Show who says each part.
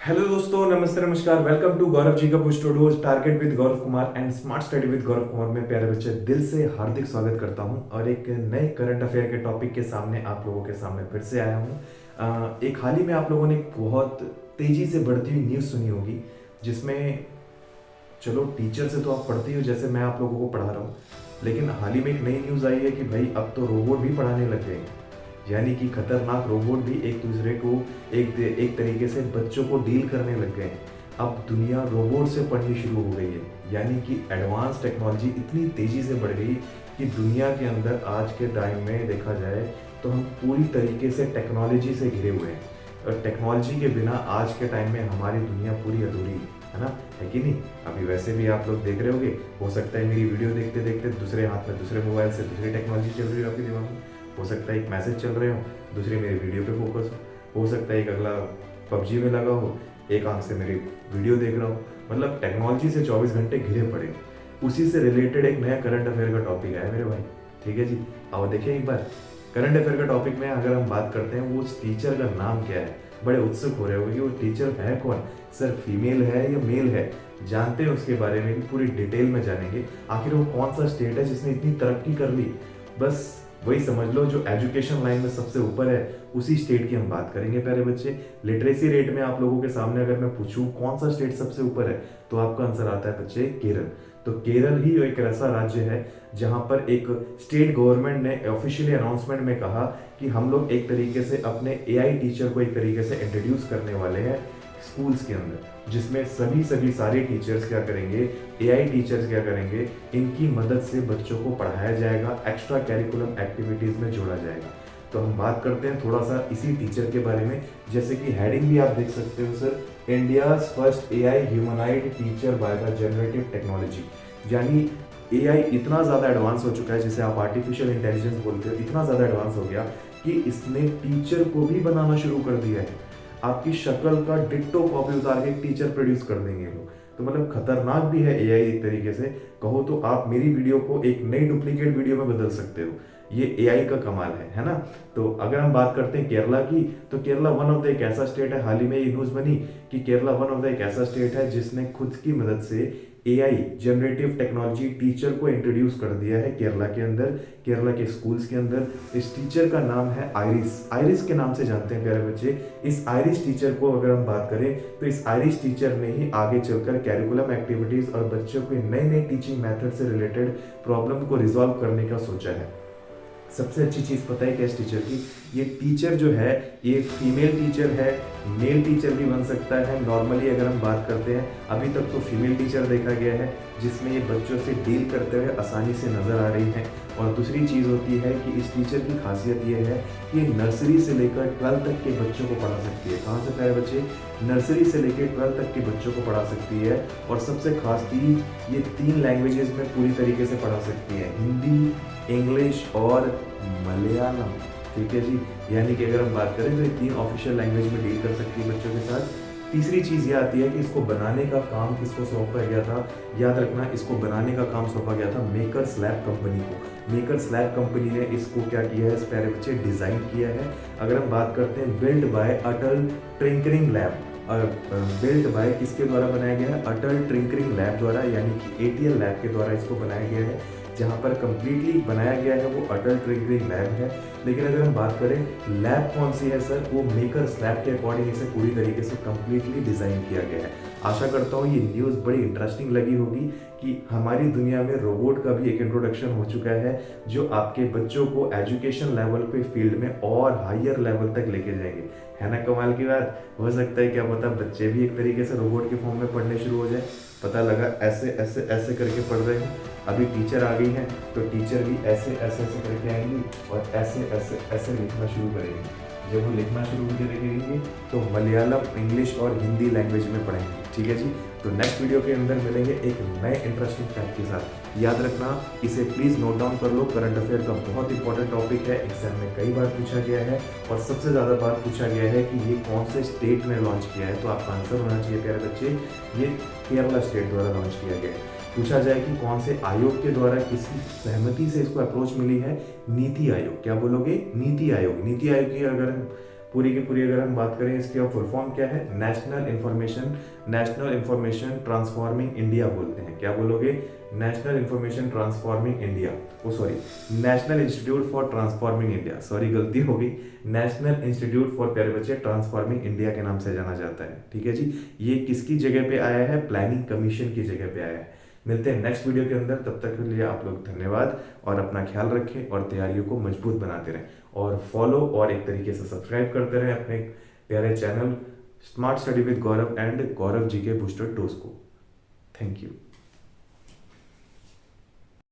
Speaker 1: Hello दोस्तों, नमस्ते, नमस्कार। वेलकम टू गौरव जी का पुश टू डूज target with Gaurav Kumar and smart study with Gaurav Kumar में प्यारे बच्चे दिल से हार्दिक स्वागत करता हूं और एक नए करंट अफेयर के टॉपिक के सामने आप लोगों के सामने फिर से आया हूं। एक हाल ही में आप लोगों ने एक बहुत तेजी से बढ़ती हुई न्यूज़ सुनी होगी, जिसमें चलो टीचर से तो आप पढ़ते ही हो, जैसे मैं आप लोगों को पढ़ा रहा हूँ, लेकिन हाल ही में एक नई न्यूज़ आई है कि भाई अब तो रोबोट भी पढ़ाने लग गए हैं। यानी कि खतरनाक रोबोट भी एक दूसरे को एक तरीके से बच्चों को डील करने लग गए हैं। अब दुनिया रोबोट से पढ़नी शुरू हो गई है, यानी कि एडवांस टेक्नोलॉजी इतनी तेज़ी से बढ़ गई कि दुनिया के अंदर आज के टाइम में देखा जाए तो हम पूरी तरीके से टेक्नोलॉजी से घिरे हुए हैं। और टेक्नोलॉजी के बिना आज के टाइम में हमारी दुनिया पूरी अधूरी है ना, है कि नहीं। अभी वैसे भी आप लोग देख रहे होंगे, हो सकता है मेरी वीडियो देखते देखते दूसरे हाथ में दूसरे मोबाइल से दूसरी टेक्नोलॉजी चल रही हो आपके दिमाग में। हो सकता है एक मैसेज चल रहे हो, दूसरी मेरी वीडियो पे फोकस हो सकता है एक अगला पबजी में लगा हो, एक आंख से मेरी वीडियो देख रहा हो। मतलब टेक्नोलॉजी से 24 घंटे घिरे पड़े। उसी से रिलेटेड एक नया करंट अफेयर का टॉपिक है मेरे भाई। ठीक है जी, आओ देखिए एक बार करंट अफेयर का टॉपिक में अगर हम बात करते हैं, वो उस टीचर का नाम क्या है। बड़े उत्सुक हो रहे होंगे कि वो टीचर है कौन, सर फीमेल है या मेल है। जानते हैं उसके बारे में भी पूरी डिटेल में जानेंगे। आखिर वो कौन सा स्टेट है जिसने इतनी तरक्की कर ली। बस वही समझ लो, जो एजुकेशन लाइन में सबसे ऊपर है उसी स्टेट की हम बात करेंगे प्यारे बच्चे। लिटरेसी रेट में आप लोगों के सामने अगर मैं पूछूं कौन सा स्टेट सबसे ऊपर है, तो आपका आंसर आता है बच्चे केरल। तो केरल ही एक ऐसा राज्य है जहां पर एक स्टेट गवर्नमेंट ने ऑफिशियली अनाउंसमेंट में कहा कि हम लोग एक तरीके से अपने एआई टीचर को एक तरीके से इंट्रोड्यूस करने वाले हैं स्कूल्स के अंदर, जिसमें सभी सभी सारे टीचर्स क्या करेंगे, एआई टीचर्स क्या करेंगे, इनकी मदद से बच्चों को पढ़ाया जाएगा, एक्स्ट्रा कैरिकुलम एक्टिविटीज़ में जोड़ा जाएगा। तो हम बात करते हैं थोड़ा सा इसी टीचर के बारे में। जैसे कि हेडिंग भी आप देख सकते हो sir, India's first AI humanoid teacher by the generative technology. यानी एआई इतना ज़्यादा एडवांस हो चुका है, जिसे आप आर्टिफिशियल इंटेलिजेंस बोलते हो, इतना ज़्यादा एडवांस हो गया कि इसने टीचर को भी बनाना शुरू कर दिया है। आपकी शक्ल का डिट्टो कॉपी उतार के एक टीचर प्रोड्यूस कर देंगे लोग। तो मतलब खतरनाक भी है एआई एक तरीके से। कहो तो आप मेरी वीडियो को एक नई डुप्लीकेट वीडियो में बदल सकते हो। ये एआई का कमाल है ना। तो अगर हम बात करते हैं केरला की, तो केरला वन ऑफ द एक ऐसा स्टेट है, हाल ही में ये न्यूज़ बनी कि केरला वन ऑफ द एक ऐसा स्टेट है जिसने खुद की मदद से एआई जनरेटिव टेक्नोलॉजी टीचर को इंट्रोड्यूस कर दिया है केरला के अंदर, केरला के स्कूल्स के अंदर। इस टीचर का नाम है आयरिस। आयरिस के नाम से जानते हैं प्यारे बच्चे। इस आयरिस टीचर को अगर हम बात करें, तो इस आयरिस टीचर ने ही आगे चलकर कैरिकुलम एक्टिविटीज और बच्चों को नए नए टीचिंग मेथड से रिलेटेड प्रॉब्लम को रिजॉल्व करने का सोचा है। सबसे अच्छी चीज़ पता है क्या इस टीचर की, ये टीचर जो है ये फीमेल टीचर है, मेल टीचर भी बन सकता है। नॉर्मली अगर हम बात करते हैं, अभी तक तो फीमेल टीचर देखा गया है जिसमें ये बच्चों से डील करते हुए आसानी से नज़र आ रही है। और दूसरी चीज़ होती है कि इस टीचर की खासियत ये है कि नर्सरी से लेकर 12 तक के बच्चों को पढ़ा सकती है। कहाँ से प्यारे बच्चे, नर्सरी से लेकर 12 तक के बच्चों को पढ़ा सकती है। और सबसे खास चीज़, ये 3 लैंग्वेजेस में पूरी तरीके से पढ़ा सकती है, हिंदी, इंग्लिश और मलयालम। ठीक है जी, यानी कि अगर हम बात करें तो ये 3 ऑफिशियल लैंग्वेज में डील कर सकती है बच्चों के साथ। तीसरी चीज़ ये आती है कि इसको बनाने का काम किसको सौंपा गया था। याद रखना, इसको बनाने का काम सौंपा गया था मेकर्स लैब कंपनी को। मेकर्स लैब कंपनी ने इसको क्या किया है, इस प्यारे बच्चे डिज़ाइन किया है। अगर हम बात करते हैं build by Atal tinkering lab, build by किसके द्वारा बनाया गया है, अटल टिंकरिंग लैब द्वारा, यानी कि एटीएल लैब के द्वारा इसको बनाया गया है। जहाँ पर कंप्लीटली बनाया गया है वो अटल टिंकरिंग लैब है। लेकिन अगर हम बात करें लैब कौन सी है सर, वो मेकर्स लैब के अकॉर्डिंग इसे पूरी तरीके से कंप्लीटली डिज़ाइन किया गया है। आशा करता हूँ ये न्यूज़ बड़ी इंटरेस्टिंग लगी होगी कि हमारी दुनिया में रोबोट का भी एक इंट्रोडक्शन हो चुका है, जो आपके बच्चों को एजुकेशन लेवल के फील्ड में और हायर लेवल तक लेके जाएंगे। है ना कमाल की बात। हो सकता है क्या पता बच्चे भी एक तरीके से रोबोट के फॉर्म में पढ़ने शुरू हो जाए। पता लगा ऐसे ऐसे ऐसे करके पढ़ रहे हैं, अभी टीचर आ गई हैं तो टीचर भी ऐसे ऐसे ऐसे करके आएंगी और ऐसे ऐसे ऐसे लिखना शुरू करेंगी। जब वो लिखना शुरू करेंगे तो मलयालम, इंग्लिश और हिंदी लैंग्वेज में पढ़ेंगे। ठीक है जी, तो नेक्स्ट वीडियो के अंदर मिलेंगे एक नए इंटरेस्टिंग फैक्ट के साथ। याद रखना, इसे प्लीज़ नोट डाउन कर लो। करंट अफेयर का बहुत इंपॉर्टेंट टॉपिक है, एग्जाम में कई बार पूछा गया है और सबसे ज़्यादा बार पूछा गया है कि ये कौन से स्टेट ने लॉन्च किया है। तो आपका आंसर होना चाहिए प्यारे बच्चे, ये केरला स्टेट द्वारा लॉन्च किया गया है। पूछा जाए कि कौन से आयोग के द्वारा किसकी सहमति से इसको अप्रोच मिली है, नीति आयोग। क्या बोलोगे, नीति आयोग। नीति आयोग की अगर पूरी की पूरी अगर हम बात करें इसकी फुल फॉर्म क्या है, नेशनल इंफॉर्मेशन ट्रांसफॉर्मिंग इंडिया बोलते हैं। क्या बोलोगे? National information transforming India, oh sorry, national institute for transforming India, sorry गलती हो गई, नेशनल इंस्टीट्यूट फॉर, प्यारे बच्चे, ट्रांसफॉर्मिंग इंडिया के नाम से जाना जाता है। ठीक है जी, ये किसकी जगह पे आया है? प्लानिंग कमीशन की जगह पे आया है। मिलते हैं नेक्स्ट वीडियो के अंदर, तब तक के लिए आप लोग धन्यवाद और अपना ख्याल रखें और तैयारियों को मजबूत बनाते रहें और फॉलो और एक तरीके से सब्सक्राइब करते रहें अपने प्यारे channel smart study with Gaurav and Gaurav ji के बूस्टर टूल्स को। Thank you.